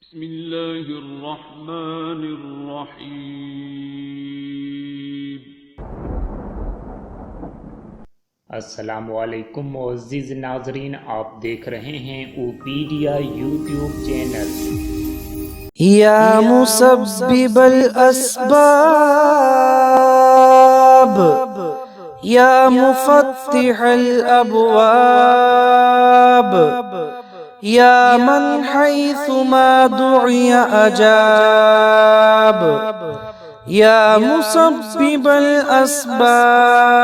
بسم الله الرحمن الرحیم. अस्सलामुअलैकुम मुअज़्ज़िज़ नाज़रीन, आप देख रहे हैं उपेडिया यूट्यूब चैनल। या मुसब्बिब अल अस्बाब या मुफत्तिह अल अबवाब या मन हैथुमा दुइया अजाब या मुसब्बिब अल अस्बाब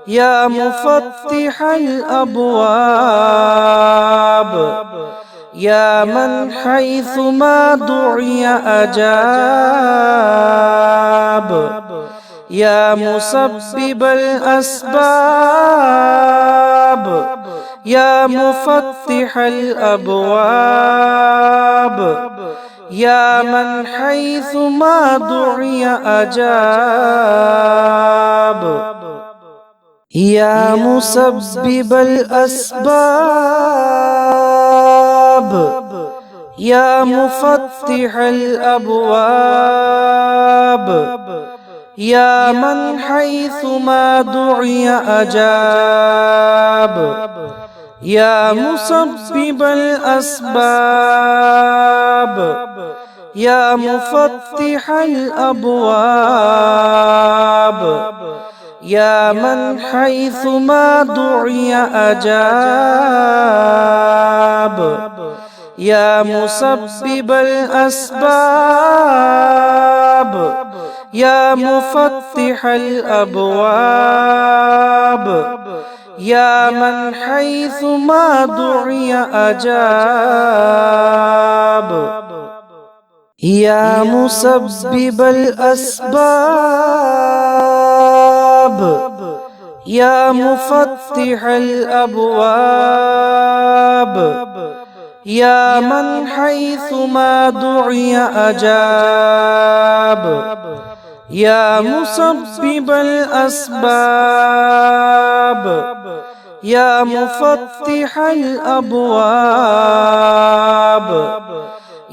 या मुफत्तिह अल अबवाब या मन हैथुमा दुइया अजाब या मुसब्बिब अल अस्बाब या मुफत्तिह अल अबवाब या मन हैथुमा दुइया अजाब या मुसब्बिब अल अस्बाब या मुफत्तिह अल अबवाब या मन हैथुमा दुइया अजाब या मुसब्बिब अल अस्बाब या मुफत्तिह अल अबवाब या मन हैथुमा दुइया अजाब या मुसब्बिब अल अस्बाब या मुफत्तिह अल अबवाब या मन हैथुमा दुइया अजाब या मुसब्बिब अल अस्बाब या मुफत्तिह अल अबवाब या मन हैथुमा दुइया अजाब या मुसब्बिब अल अस्बाब या मुफत्तिह अल अबवाब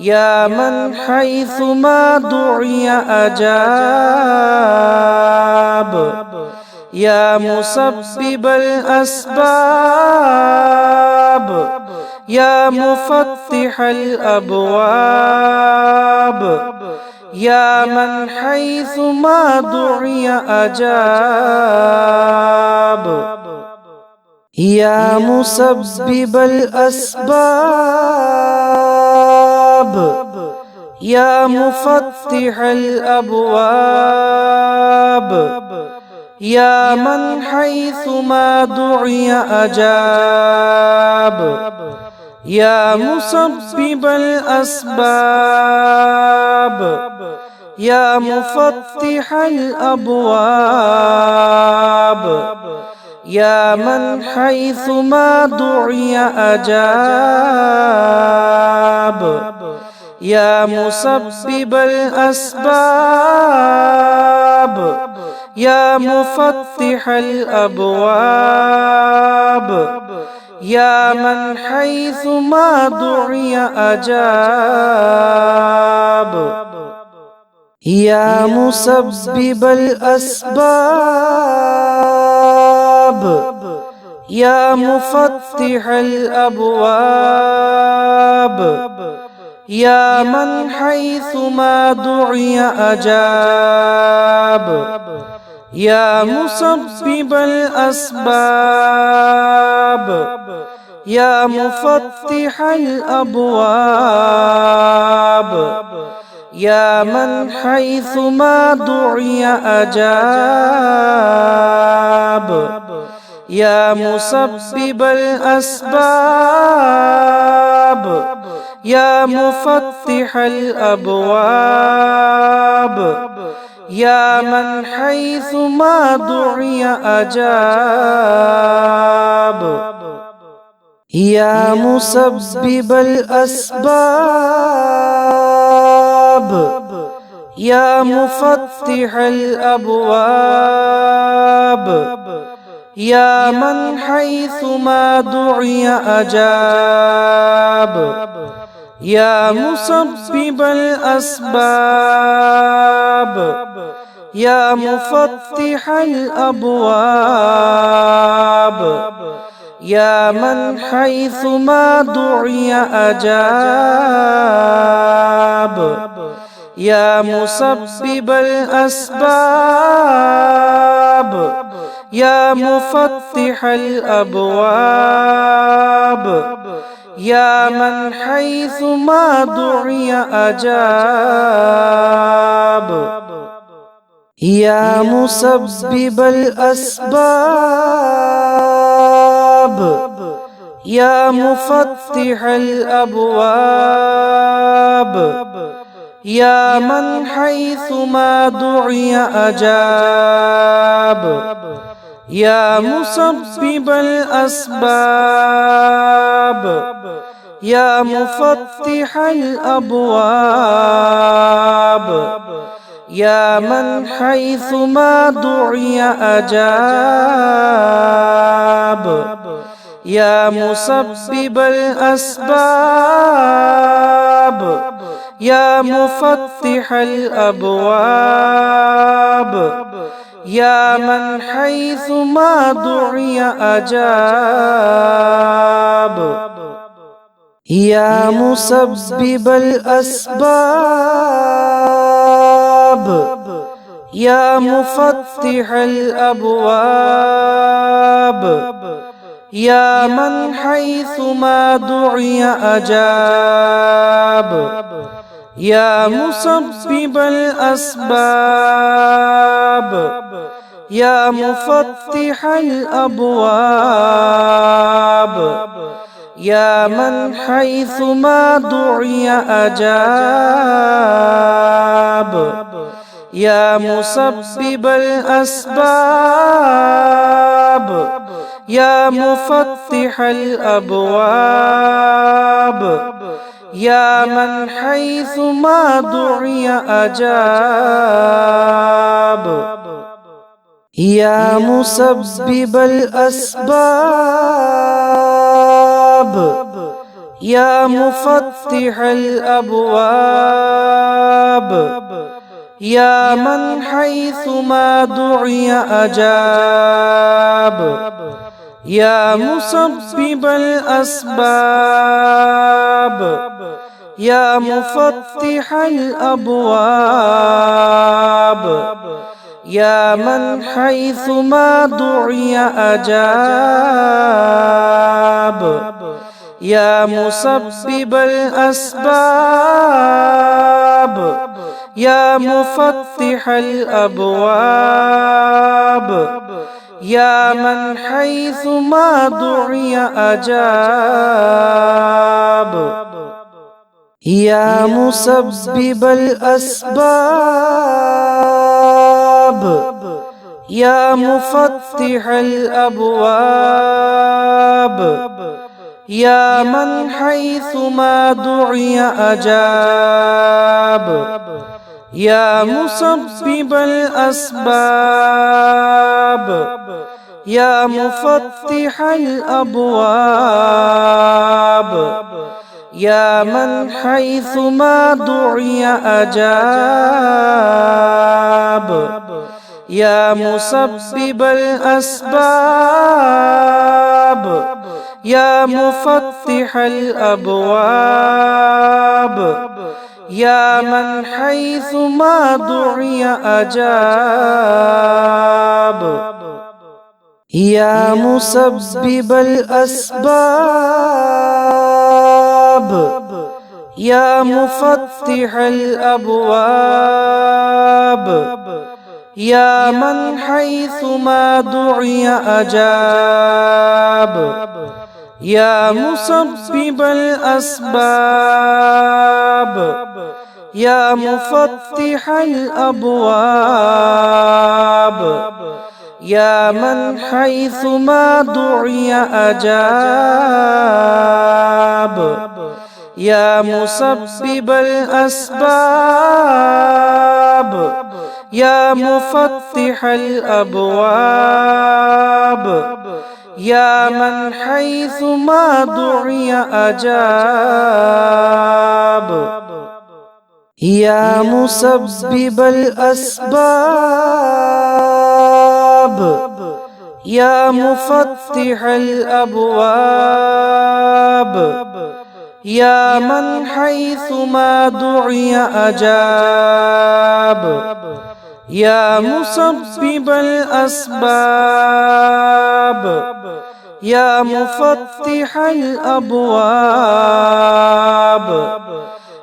या मन हैथुमा दुइया अजाब या मुसब्बिब अल अस्बाब या मुफत्तिह अल अबवाब या मन हैथुमा दुइया अजाब या मुसब्बिब अल अस्बाब या मुफत्तिह अल अबवाब या मन हैथुमा दुइया अजाब या मुसब्बिब अल अस्बाब या मुफत्तिह अल अबवाब या मन हैथुमा दुइया अजाब या मुसब्बिब अल अस्बाब या मुफत्तिह अल अबवाब या मन हैथुमा दुइया अजाब या मुसब्बिब अल अस्बाब या मुफत्तिह अल अबवाब या मन हैथुमा दुइया अजाब या मुसब्बिब अल अस्बाब या मुफत्तिह अल अबवाब या मन हैथुमा दुइया अजाब या मुसब्बिब अल अस्बाब या मुफत्तिह अल अबवाब या मन हैथुमा दुइया अजाब या मुसब्बिब अल अस्बाब या मुफत्तिह अल अबवाब या मन हैथुमा दुइया अजाब يا مسبب الأسباب يا مفتح الأبواب يا من حيث ما دعي أجاب يا مسبب الأسباب يا مفتح الأبواب يا من حيث ما دعي أجاب يا مسبب الأسباب يا مفتح الأبواب يا من حيث ما دعي أجاب يا مسبب الأسباب يا مفتح الأبواب يا من حيث ما دعي أجاب يا مسبب الأسباب يا مفتح الأبواب يا من حيث ما دعي أجاب يا مسبب الأسباب يا مفتح الأبواب يا من حيث ما دعي أجاب يا مسبب الأسباب يا مفتح الأبواب يا من حيث ما دعي أجاب يا مسبب الأسباب يا مفتح الأبواب يا من حيث ما دعي أجاب يا مسبب الأسباب يا مفتح الأبواب يا من حيث ما دعي أجاب يا مسبب الأسباب يا مفتح الأبواب يا من حيث ما دعي أجاب يا مسبب الأسباب يا مفتح الأبواب يا من حيث ما دعي أجاب يا مسبب الأسباب يا مفتح الأبواب يا من حيث ما دعي أجاب يا مسبب الأسباب يا مفتح الأبواب يا من حيث ما دعي أجاب يا مسبب الأسباب يا مفتح الأبواب يا من حيث ما دعي أجاب يا مسبب الأسباب يا مفتح الأبواب يا من حيث ما دعي أجاب يا مسبب الأسباب يا مفتح الأبواب يا من حيث ما دعي أجاب يا مسبب الأسباب يا مفتح الأبواب يا من حيث ما دعي أجاب يا مسبب الأسباب يا مفتح الأبواب يا من حيث ما دعي أجاب يا مسبب الأسباب يا مفتح الأبواب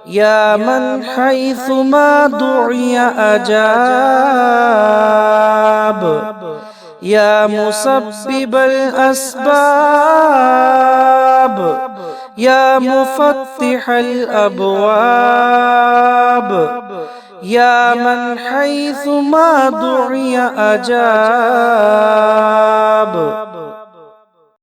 يا من حيث ما دعي أجاب يا مسبب الأسباب يا مفتح الأبواب يا من حيث ما دعي أجاب